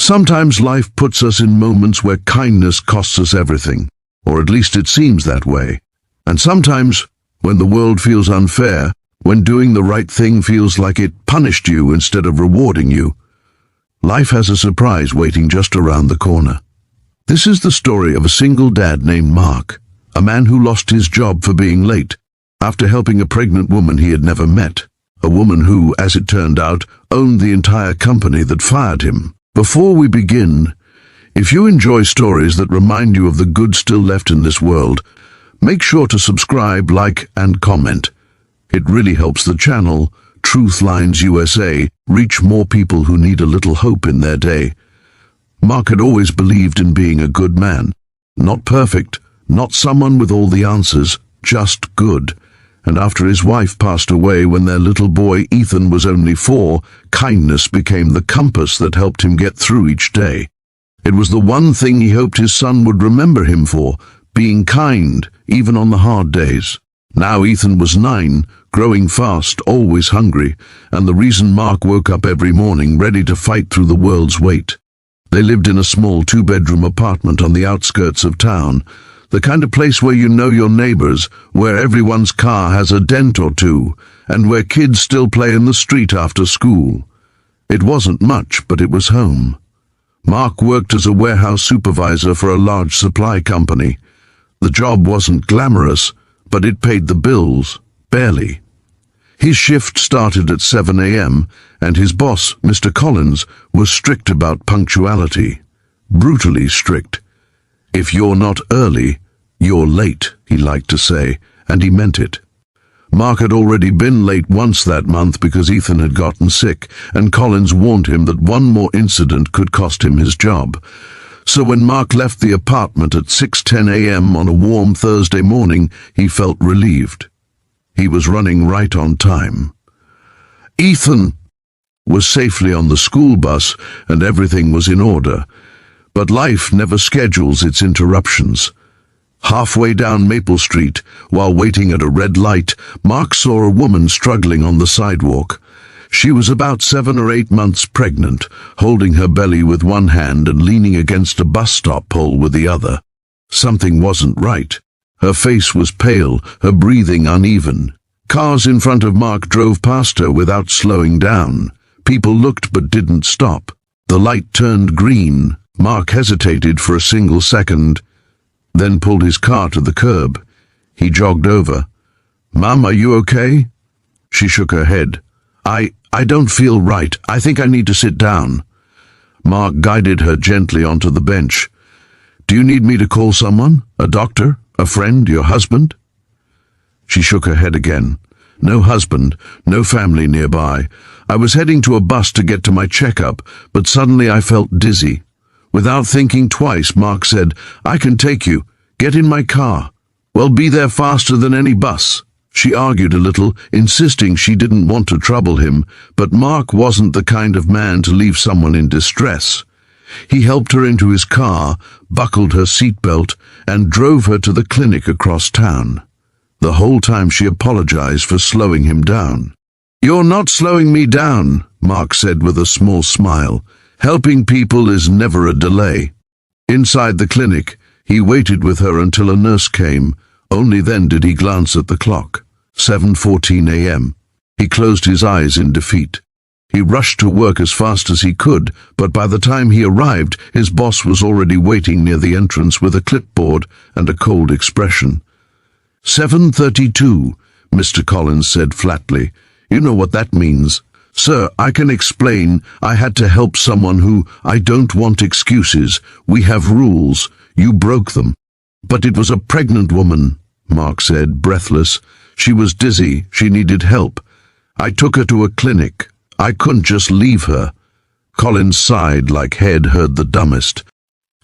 Sometimes life puts us in moments where kindness costs us everything, or at least it seems that way. And sometimes, when the world feels unfair, when doing the right thing feels like it punished you instead of rewarding you, life has a surprise waiting just around the corner. This is the story of a single dad named Mark, a man who lost his job for being late, after helping a pregnant woman he had never met, a woman who, as it turned out, owned the entire company that fired him. Before we begin, if you enjoy stories that remind you of the good still left in this world, make sure to subscribe, like, and comment. It really helps the channel, Truth Lines USA, reach more people who need a little hope in their day. Mark had always believed in being a good man. Not perfect, not someone with all the answers, just good. And after his wife passed away when their little boy Ethan was only 4, kindness became the compass that helped him get through each day. It was the one thing he hoped his son would remember him for, being kind, even on the hard days. Now Ethan was 9, growing fast, always hungry, and the reason Mark woke up every morning ready to fight through the world's weight. They lived in a small 2-bedroom apartment on the outskirts of town, the kind of place where you know your neighbors, where everyone's car has a dent or two, and where kids still play in the street after school. It wasn't much, but it was home. Mark worked as a warehouse supervisor for a large supply company. The job wasn't glamorous, but it paid the bills, barely. His shift started at 7 a.m., and his boss, Mr. Collins, was strict about punctuality. Brutally strict. If you're not early, you're late, he liked to say, and he meant it. Mark had already been late once that month because Ethan had gotten sick, and Collins warned him that one more incident could cost him his job. So when Mark left the apartment at 6:10 a.m. on a warm Thursday morning, he felt relieved. He was running right on time. Ethan was safely on the school bus, and everything was in order. But life never schedules its interruptions. Halfway down Maple Street, while waiting at a red light, Mark saw a woman struggling on the sidewalk. She was about 7 or 8 months pregnant, holding her belly with one hand and leaning against a bus stop pole with the other. Something wasn't right. Her face was pale, her breathing uneven. Cars in front of Mark drove past her without slowing down. People looked but didn't stop. The light turned green. Mark hesitated for a single second, then pulled his car to the curb. He jogged over. "Mum, are you okay?" She shook her head. I don't feel right. I think I need to sit down." Mark guided her gently onto the bench. "Do you need me to call someone? A doctor? A friend? Your husband?" She shook her head again. "No husband, no family nearby. I was heading to a bus to get to my checkup, but suddenly I felt dizzy. Without thinking twice, Mark said, 'I can take you. Get in my car. We'll be there faster than any bus.' She argued a little, insisting she didn't want to trouble him, but Mark wasn't the kind of man to leave someone in distress. He helped her into his car, buckled her seatbelt, and drove her to the clinic across town. The whole time she apologized for slowing him down. "You're not slowing me down," Mark said with a small smile. "Helping people is never a delay." Inside the clinic, he waited with her until a nurse came. Only then did he glance at the clock. 7:14 a.m. He closed his eyes in defeat. He rushed to work as fast as he could, but by the time he arrived, his boss was already waiting near the entrance with a clipboard and a cold expression. 7:32, Mr. Collins said flatly. "You know what that means." "Sir, I can explain. I had to help someone who, I don't want excuses. We have rules. You broke them." "But it was a pregnant woman," Mark said, breathless. "She was dizzy. She needed help. I took her to a clinic. I couldn't just leave her." Collins sighed like head heard the dumbest.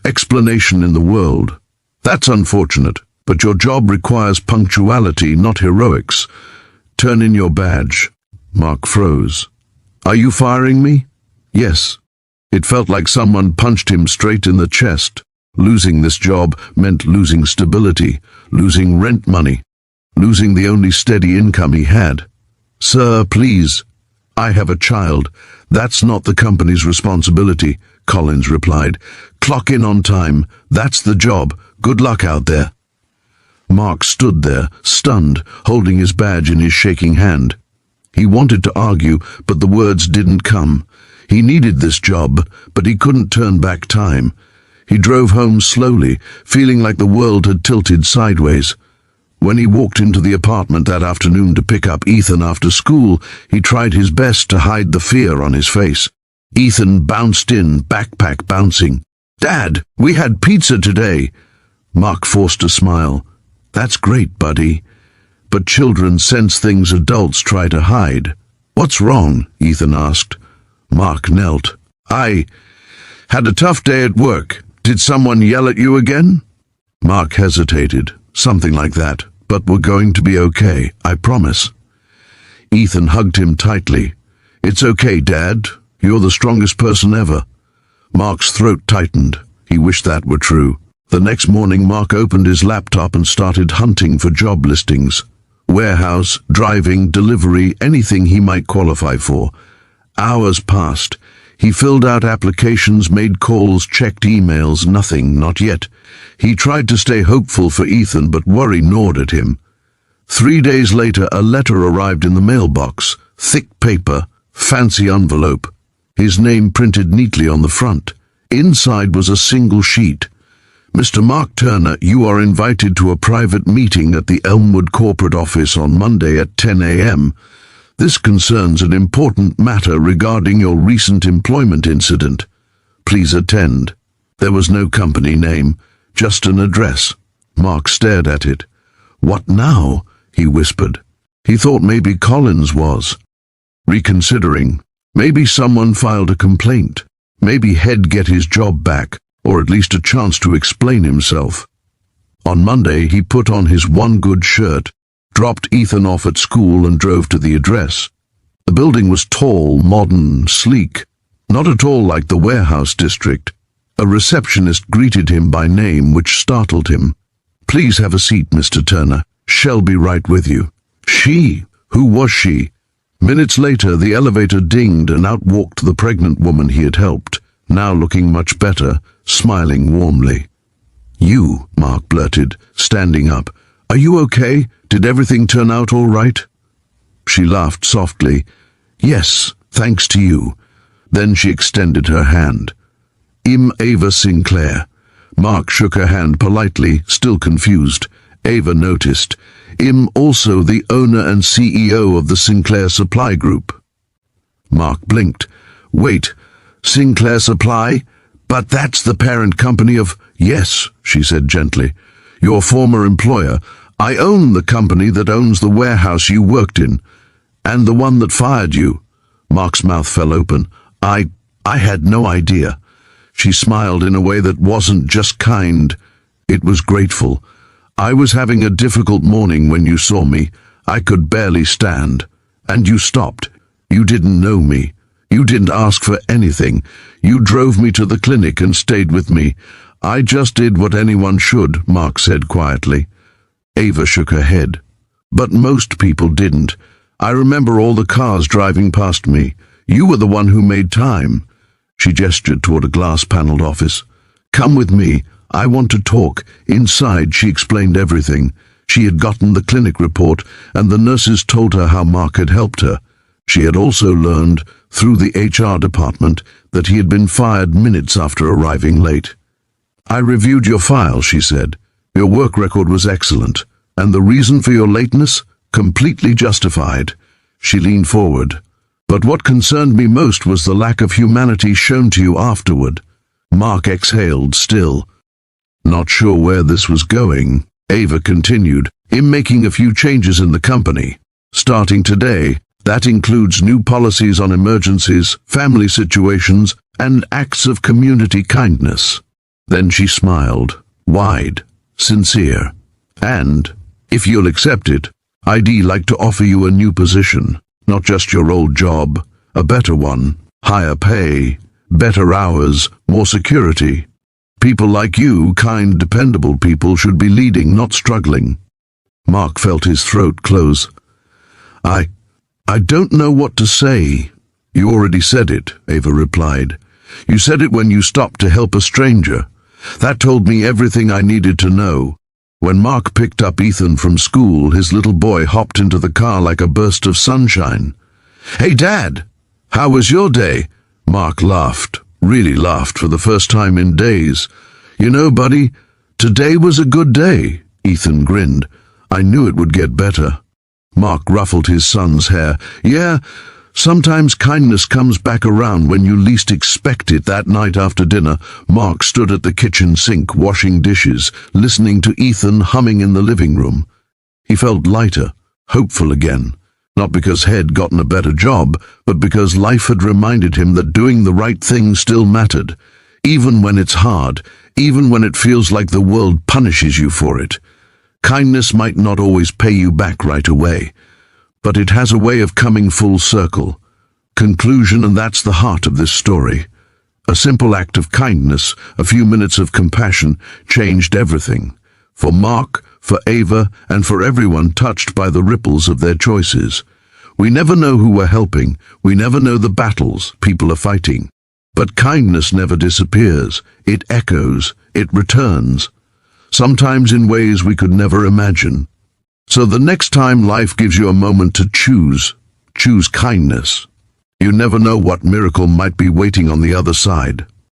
"Explanation in the world. That's unfortunate, but your job requires punctuality, not heroics. Turn in your badge." Mark froze. "Are you firing me?" "Yes." It felt like someone punched him straight in the chest. Losing this job meant losing stability, losing rent money, losing the only steady income he had. "Sir, please." I have a child. That's not the company's responsibility, Collins replied. Clock in on time. That's the job. Good luck out there. Mark stood there, stunned, holding his badge in his shaking hand. He wanted to argue, but the words didn't come. He needed this job, but he couldn't turn back time. He drove home slowly, feeling like the world had tilted sideways. When he walked into the apartment that afternoon to pick up Ethan after school, he tried his best to hide the fear on his face. Ethan bounced in, backpack bouncing. "Dad, we had pizza today." Mark forced a smile. "That's great, buddy." But children sense things adults try to hide. "What's wrong?" Ethan asked. Mark knelt. "I had a tough day at work. Did someone yell at you again?" Mark hesitated. "Something like that. But we're going to be okay, I promise." Ethan hugged him tightly. "It's okay, Dad. You're the strongest person ever." Mark's throat tightened. He wished that were true. The next morning, Mark opened his laptop and started hunting for job listings. Warehouse, driving, delivery, anything he might qualify for. Hours passed. He filled out applications, made calls, checked emails. Nothing, not yet. He tried to stay hopeful for Ethan, but worry gnawed at him. 3 days later, a letter arrived in the mailbox. Thick paper, fancy envelope. His name printed neatly on the front. Inside was a single sheet. "Mr. Mark Turner, you are invited to a private meeting at the Elmwood corporate office on Monday at 10 a.m. This concerns an important matter regarding your recent employment incident. Please attend." There was no company name, just an address. Mark stared at it. "What now?" he whispered. He thought maybe Collins was reconsidering. Maybe someone filed a complaint. Maybe he'd get his job back, or at least a chance to explain himself. On Monday, he put on his one good shirt, dropped Ethan off at school and drove to the address. The building was tall, modern, sleek, not at all like the warehouse district. A receptionist greeted him by name, which startled him. "Please have a seat, Mr. Turner. She'll be right with you." She? Who was she? Minutes later, the elevator dinged and out walked the pregnant woman he had helped, now looking much better, smiling warmly. "You," Mark blurted, standing up. "Are you okay? Did everything turn out all right?" She laughed softly. "Yes, thanks to you." Then she extended her hand. "I'm Ava Sinclair." Mark shook her hand politely, still confused. Ava noticed. "I'm also the owner and CEO of the Sinclair Supply Group." Mark blinked. "Wait, Sinclair Supply? But that's the parent company of—" "Yes," she said gently. "Your former employer. I own the company that owns the warehouse you worked in, and the one that fired you." Mark's mouth fell open. I had no idea." She smiled in a way that wasn't just kind. It was grateful. "I was having a difficult morning when you saw me. I could barely stand. And you stopped. You didn't know me. You didn't ask for anything. You drove me to the clinic and stayed with me. I just did what anyone should," Mark said quietly. Ava shook her head. "But most people didn't. I remember all the cars driving past me. You were the one who made time." She gestured toward a glass-paneled office. "Come with me. I want to talk." Inside, she explained everything. She had gotten the clinic report, and the nurses told her how Mark had helped her. She had also learned, through the HR department, that he had been fired minutes after arriving late. "I reviewed your file," she said. "Your work record was excellent, and the reason for your lateness? Completely justified." She leaned forward. "But what concerned me most was the lack of humanity shown to you afterward." Mark exhaled, still not sure where this was going. Ava continued, "I'm making a few changes in the company. Starting today, that includes new policies on emergencies, family situations, and acts of community kindness." Then she smiled, wide, sincere. "And, if you'll accept it, I'd like to offer you a new position. Not just your old job, a better one. Higher pay, better hours, more security. People like you, kind, dependable people, should be leading, not struggling." Mark felt his throat close. I I don't know what to say. You already said it, Ava replied. You said it when you stopped to help a stranger. That told me everything I needed to know. When Mark picked up Ethan from school, his little boy hopped into the car like a burst of sunshine. Hey, Dad, how was your day? Mark laughed, really laughed for the first time in days. You know, buddy, today was a good day. Ethan grinned. I knew it would get better. Mark ruffled his son's hair. Yeah, sometimes kindness comes back around when you least expect it. That night after dinner, Mark stood at the kitchen sink washing dishes, listening to Ethan humming in the living room. He felt lighter, hopeful again, not because he'd gotten a better job, but because life had reminded him that doing the right thing still mattered, even when it's hard, even when it feels like the world punishes you for it. Kindness might not always pay you back right away, but it has a way of coming full circle. Conclusion, and that's the heart of this story. A simple act of kindness, a few minutes of compassion, changed everything. For Mark, for Ava, and for everyone touched by the ripples of their choices. We never know who we're helping. We never know the battles people are fighting. But kindness never disappears. It echoes. It returns. Sometimes in ways we could never imagine. So the next time life gives you a moment to choose kindness. You never know what miracle might be waiting on the other side.